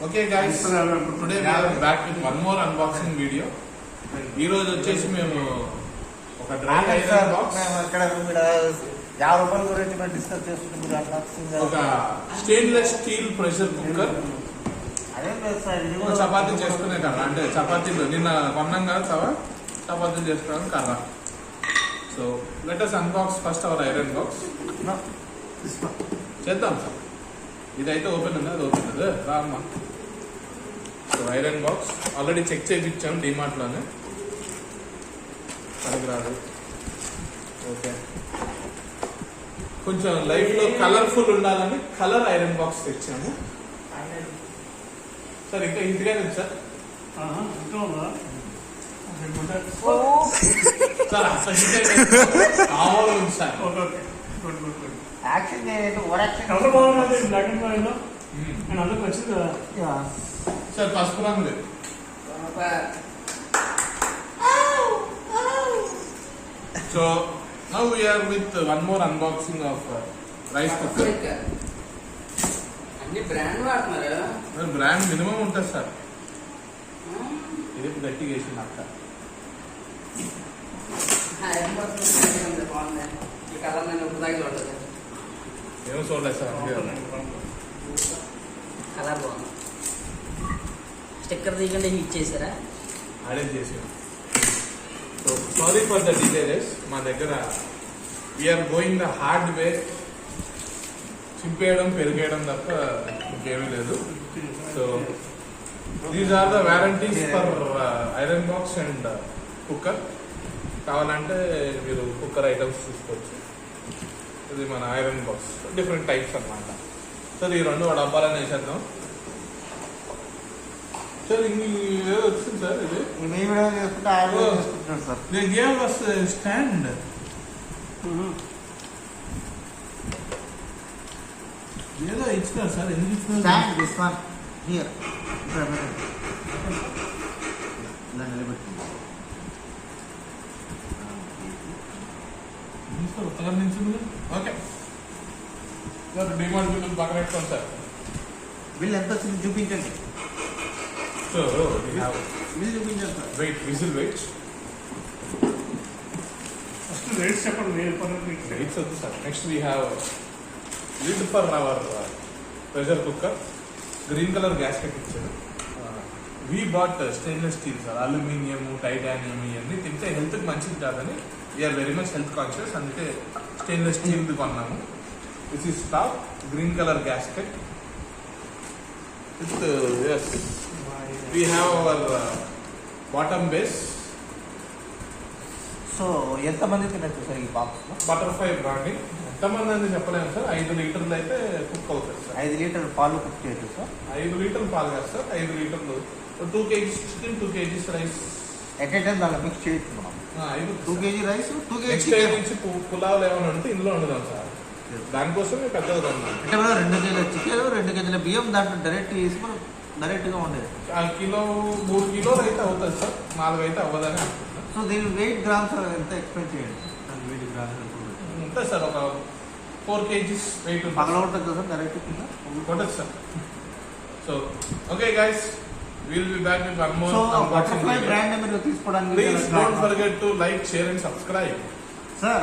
Okay guys, today we are back with one more unboxing video. ఈ రోజు వచ్చేసి మేము ఒక డ్రై ఐరన్ బాక్స్ ఒక stainless steel pressure cooker chapati చేసుకునే కర్ర, అంటే చపాతీలు నిన్న కొన్నాం కదా తవ చపాతీలు చేసుకోవడం కర్ర. So let us unbox first our iron box. చేద్దాం సార్. ఇదైతే ఓపెన్ ఉంది, అది ఓపెన్ ఉంది రా అమ్మా. So iron box already check చేసి ఇచ్చాము డిమార్ట్లోనే, మనకి రాదు. ఓకే, కొంచెం లైఫ్లో కలర్ఫుల్ ఉండాలని కలర్ ఐరన్ బాక్స్ తెచ్చాము సార్. ఇంకా ఇంటిగా ఉంది సార్. సార్ అసలు ఉంది సార్. సార్ పసుపు రంగు లేదు. So now we are with one more unboxing of rice cooker. అన్ని బ్రాండ్ వాడుతున్నారు. బ్రాండ్ మినిమం ఉంటుంది సార్. ఇది గట్టిగా వేసింది అక్క. ఈ కలర్ నేను ఇప్పుడు దాకా చూడలేదు. ఏమో చూడలేదు సార్. కలర్ బాగుంది. స్టిక్కర్ తీయకుండా హిట్ చేశారా? అడే చేసాం. So sorry for the delays. మా దగ్గర we're going the hard way. చింపేయడం పెరిగేయడం తప్ప ఇంకేమీ లేదు. So these are the warranties for iron box and cooker. కావాలంటే మీరు కుక్కర్ ఐటమ్స్ చూసుకోవచ్చు. ఇది మన ఐరన్ బాక్స్, డిఫరెంట్ టైప్స్ అన్నమాట. సార్ ఈ రెండు డబ్బాలని వేసేద్దాం సార్. ఇంకేదో వచ్చింది సార్. ఇది గేమ్ వాస్ స్టాండ్. ఏదో ఇచ్చినారు సార్. ఎందుకు ఇచ్చినారు? కలర్ నుంచి ఓకే సార్. డిమాండ్ బిల్లు పక్కన పెట్టుకోండి సార్. బిల్ ఎంత వచ్చింది చూపించండి. సో బిల్ చూపించండి sir. Weight, whistle weight. First rates చెప్పండి. వెయిట్స్ వద్దు sir. Next we have lid for our pressure cooker. Green colour gasket ఇచ్చారు. We bought stainless steel sir. Aluminium, titanium ఇవన్నీ తింటే హెల్త్కి మంచిది కాదని we're very much health conscious, అందుకే stainless steel కొన్నాము. This is top green colour gasket with yes we have our bottom base. So ఎంతమంది తినచ్చు సార్ ఈ బాక్స్ లో? Butterfly branding. ఎంతమంది అని చెప్పలేము సార్. 5 లీటర్లు అయితే కుక్ అవుతుంది సార్. 5 లీటర్ పాలు కుక్ చేయొచ్చు సార్. 5 లీటర్లు పాలు కాదు సార్. 5 లీటర్లు 2 kg chicken, 2 kg rice at a time దాంట్లో మిక్స్ చేయొచ్చు మనం. 2 kg rice, 2 kg next time నుంచి పులావులు ఏమైనా ఉంటే ఇందులో వండుదాం సార్. దానికోసం మేము పెద్దగా కొన్నాం. అంటే మనం 2 kg చికెన్, 2 kg బియ్యం దాంట్లో డైరెక్ట్ వేసి మనం డైరెక్ట్గా ఉండేది. ఆ కిలో 3 కిలోలు అయితే అవుతుంది సార్. 4 అయితే అవ్వదని అనుకుంటున్నాం. సో దీని వెయిట్ గ్రామ్స్ ఎంత ఎక్స్పెక్ట్ చేయండి? వెయిట్ గ్రామ్స్ ఉంటుంది సార్. ఒక 4 kg వెయిట్ పగల ఉంటుంది కదా సార్ డైరెక్ట్ కింద ఉంటుంది sir. So okay guys, we'll be back with one more butterfly brand మీరు తీసుకోవడానికి please don't forget to like, share and subscribe. Sir